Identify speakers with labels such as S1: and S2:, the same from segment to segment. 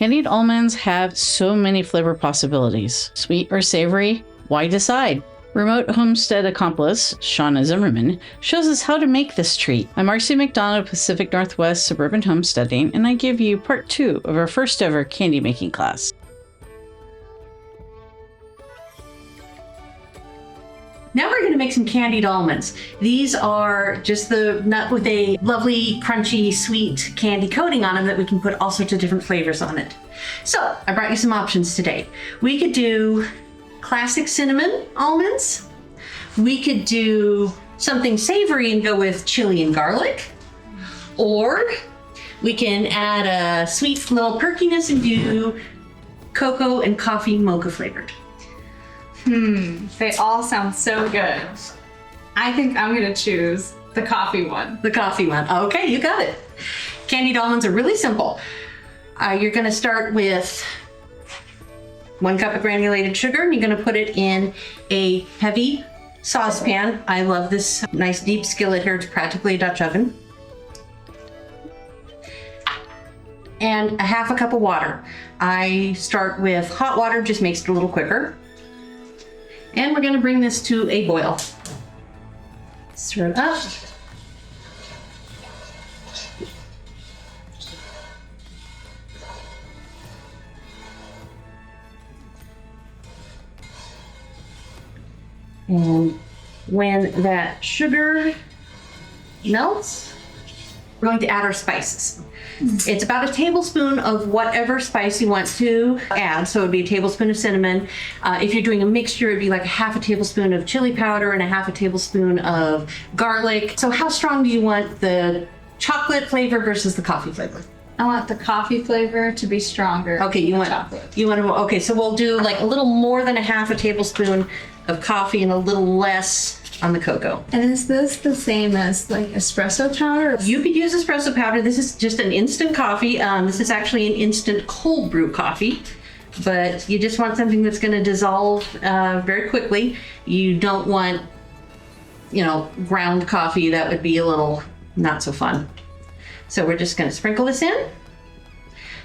S1: Candied almonds have so many flavor possibilities. Sweet or savory? Why decide? Remote Homestead Accomplice, Shonna Zimmermann, shows us how to make this treat. I'm Marcy McDonald, Pacific Northwest Suburban Homesteading, and I give you part 2 of our first ever candy making class.
S2: Now we're going to make some candied almonds. These are just the nut with a lovely, crunchy, sweet candy coating on them that we can put all sorts of different flavors on it. So I brought you some options today. We could do classic cinnamon almonds. We could do something savory and go with chili and garlic. Or we can add a sweet little perkiness and do cocoa and coffee mocha flavored.
S3: They all sound so good. I think I'm gonna choose the coffee one.
S2: The coffee one. Okay, you got it. Candied almonds are really simple. You're gonna start with 1 cup of granulated sugar, and you're gonna put it in a heavy saucepan. I love this nice deep skillet here. It's practically a Dutch oven. And a 1/2 cup of water. I start with hot water, just makes it a little quicker. And we're going to bring this to a boil. Stir it up. And when that sugar melts, we're going to add our spices. It's about a tablespoon of whatever spice you want to add. So it'd be a tablespoon of cinnamon. If you're doing a mixture, it'd be like a 1/2 tablespoon of chili powder and a 1/2 tablespoon of garlic. So how strong do you want the chocolate flavor versus the coffee flavor?
S3: I want the coffee flavor to be stronger.
S2: Okay, you want
S3: chocolate.
S2: Okay, so we'll do like a little more than a 1/2 tablespoon of coffee and a little less on the cocoa.
S3: And is this the same as like espresso powder?
S2: You could use espresso powder. This is just an instant coffee. This is actually an instant cold brew coffee, but you just want something that's going to dissolve very quickly. You don't want, ground coffee. That would be a little not so fun. So we're just going to sprinkle this in.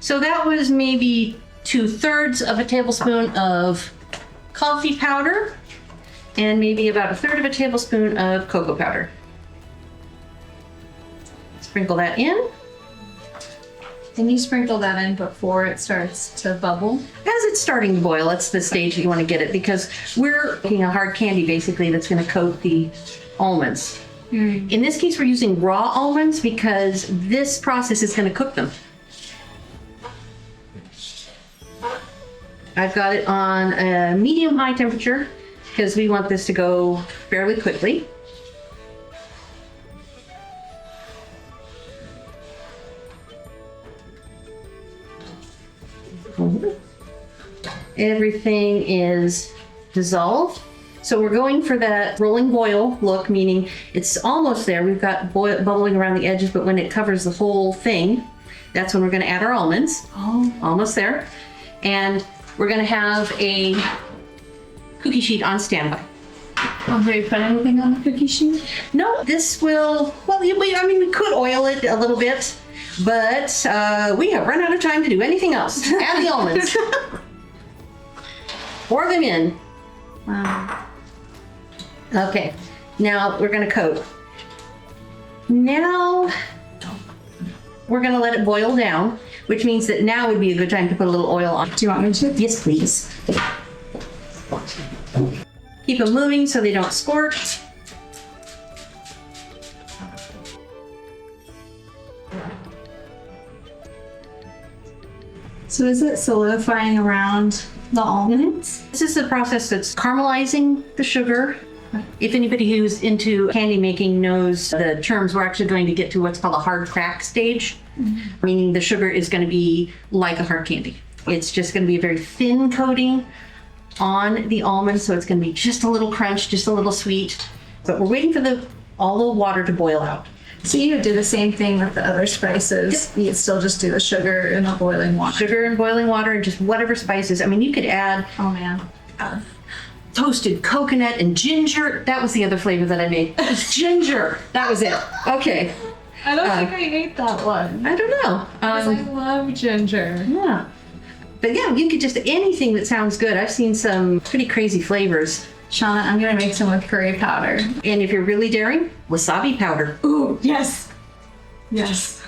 S2: So that was maybe 2/3 of a tablespoon of coffee powder, and maybe about 1/3 of a tablespoon of cocoa powder. Sprinkle that in.
S3: And you sprinkle that in before it starts to bubble?
S2: As it's starting to boil, that's the stage that you want to get it, because we're making a hard candy basically that's going to coat the almonds. In this case, we're using raw almonds because this process is going to cook them. I've got it on a medium-high temperature because we want this to go fairly quickly. Everything is dissolved. So we're going for that rolling boil look, meaning it's almost there. We've got bubbling around the edges, but when it covers the whole thing, that's when we're going to add our almonds.
S3: Oh.
S2: Almost there. And we're going to have a cookie sheet on standby.
S3: Have you put anything on the cookie sheet?
S2: No, this will, we could oil it a little bit, but we have run out of time to do anything else. Add the almonds. Pour them in.
S3: Wow.
S2: Okay, now we're going to coat. Now we're going to let it boil down, which means that now would be a good time to put a little oil on.
S3: Do you want me to?
S2: Yes, please. Keep them moving so they don't scorch.
S3: So is it solidifying around the almonds?
S2: This is the process that's caramelizing the sugar. If anybody who's into candy making knows the terms, we're actually going to get to what's called a hard crack stage, meaning the sugar is going to be like a hard candy. It's just going to be a very thin coating on the almonds, so it's going to be just a little crunch, just a little sweet. But we're waiting for all the water to boil out.
S3: So you do the same thing with the other spices. You still just do the sugar and the boiling water.
S2: Sugar and boiling water and just whatever spices. I mean, you could add
S3: Oh man.
S2: toasted coconut and ginger. That was the other flavor that I made. It was ginger. That was it. Okay.
S3: I don't think I ate that one.
S2: I don't know.
S3: Because I love ginger.
S2: Yeah. But yeah, you could just anything that sounds good. I've seen some pretty crazy flavors.
S3: Shauna, I'm gonna make some with curry powder.
S2: And if you're really daring, wasabi powder.
S3: Ooh, yes. Yes.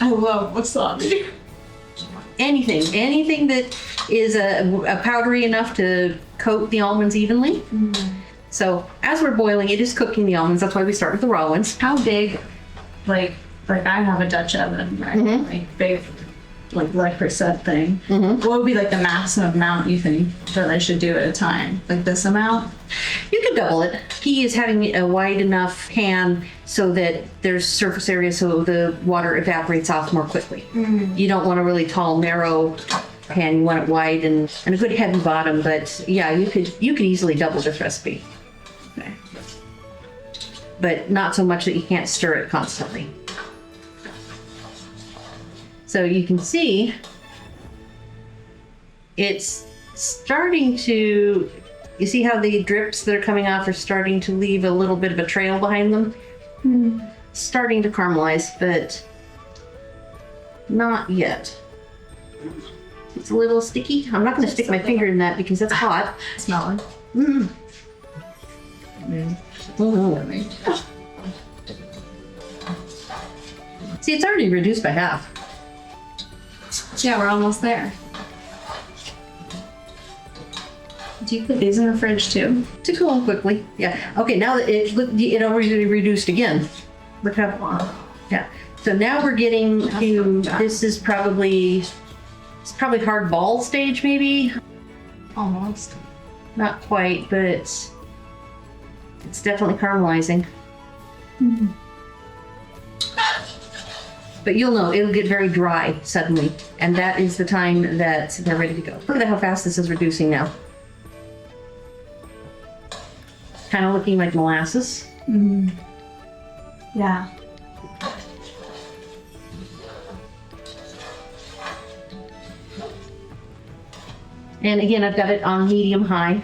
S3: I love wasabi.
S2: Anything that is a powdery enough to coat the almonds evenly. So as we're boiling, it is cooking the almonds. That's why we start with the raw ones.
S3: How big, like I have a Dutch oven, right? Like big, like 1% thing. What would be like the maximum amount you think that I should do at a time? Like this amount?
S2: You can double it. Key is having a wide enough pan so that there's surface area so the water evaporates off more quickly. You don't want a really tall, narrow pan. You want it wide and a good heavy bottom. But yeah, you could easily double this recipe.
S3: Okay.
S2: But not so much that you can't stir it constantly. So you can see it's starting to, you see how the drips that are coming off are starting to leave a little bit of a trail behind them? Starting to caramelize, but not yet. It's a little sticky. I'm not going to stick my finger in that because that's hot.
S3: Smelling.
S2: See, it's already reduced by half.
S3: Yeah, we're almost there. Do you put these in the fridge too?
S2: To cool quickly. Yeah. Okay, now that it already reduced again. Look how long. Yeah. So now we're getting to, this is probably, it's probably hard ball stage maybe.
S3: Almost.
S2: Not quite, but it's definitely caramelizing. But you'll know, it'll get very dry suddenly. And that is the time that they're ready to go. Look at how fast this is reducing now. Kind of looking like molasses.
S3: Yeah.
S2: And again, I've got it on medium high.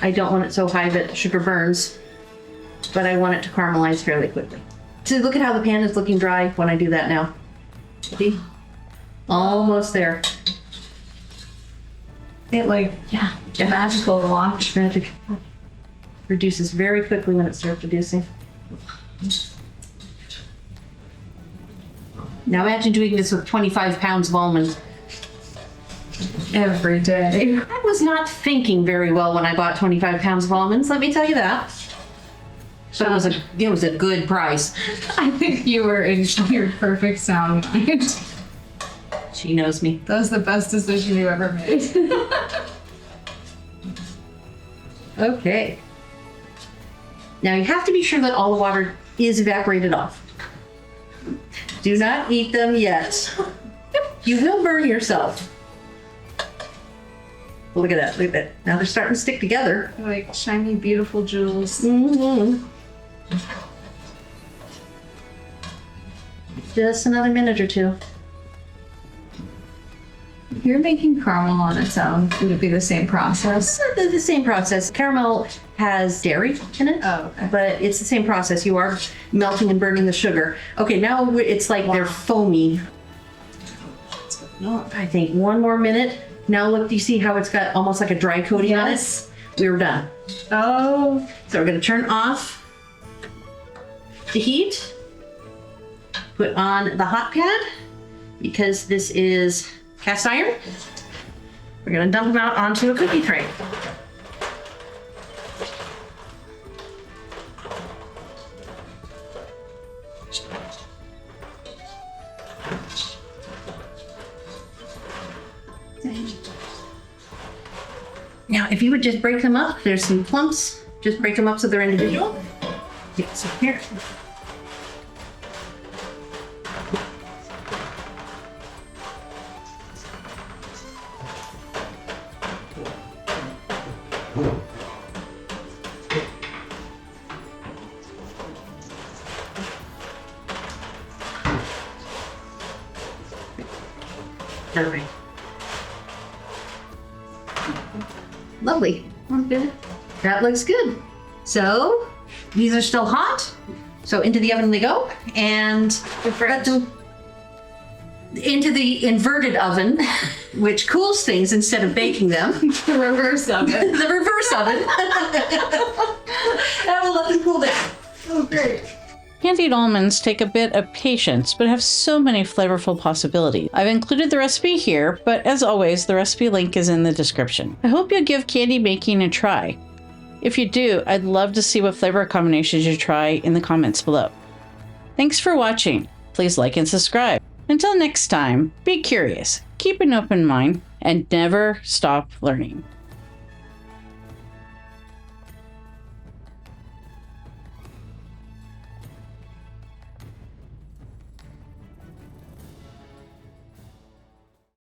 S2: I don't want it so high that sugar burns, but I want it to caramelize fairly quickly. So look at how the pan is looking dry when I do that now. See? Almost there.
S3: It magical to watch.
S2: Magic. Reduces very quickly when it starts reducing. Now imagine doing this with 25 pounds of almonds.
S3: Every day.
S2: I was not thinking very well when I bought 25 pounds of almonds, let me tell you that. So it was a good price.
S3: I think you were in your perfect sound mind.
S2: She knows me.
S3: That was the best decision you ever made.
S2: Okay. Now you have to be sure that all the water is evaporated off. Do not eat them yet. You will burn yourself. Look at that, look at that. Now they're starting to stick together.
S3: Like shiny, beautiful jewels.
S2: Just another minute or two.
S3: If you're making caramel on its own, would it be the same process?
S2: The same process. Caramel has dairy in it.
S3: Oh, okay.
S2: But it's the same process. You are melting and burning the sugar. Okay, now it's like they're foamy. I think one more minute. Now look, do you see how it's got almost like a dry coating on it? We were done.
S3: Oh.
S2: So we're gonna turn off the heat. Put on the hot pad because this is cast iron. We're gonna dump them out onto a cookie tray. Now, if you would just break them up, there's some clumps. Just break them up so they're individual. Yeah, so here. Perfect. Lovely. Good. That looks good. So these are still hot. So into the oven they go. And I forgot to into the inverted oven, which cools things instead of baking them.
S3: The reverse of it.
S2: The reverse oven. That will let them cool down.
S3: Oh, great.
S1: Candied almonds take a bit of patience, but have so many flavorful possibilities. I've included the recipe here, but as always, the recipe link is in the description. I hope you'll give candy making a try. If you do, I'd love to see what flavor combinations you try in the comments below. Thanks for watching. Please like and subscribe. Until next time, be curious, keep an open mind, and never stop learning.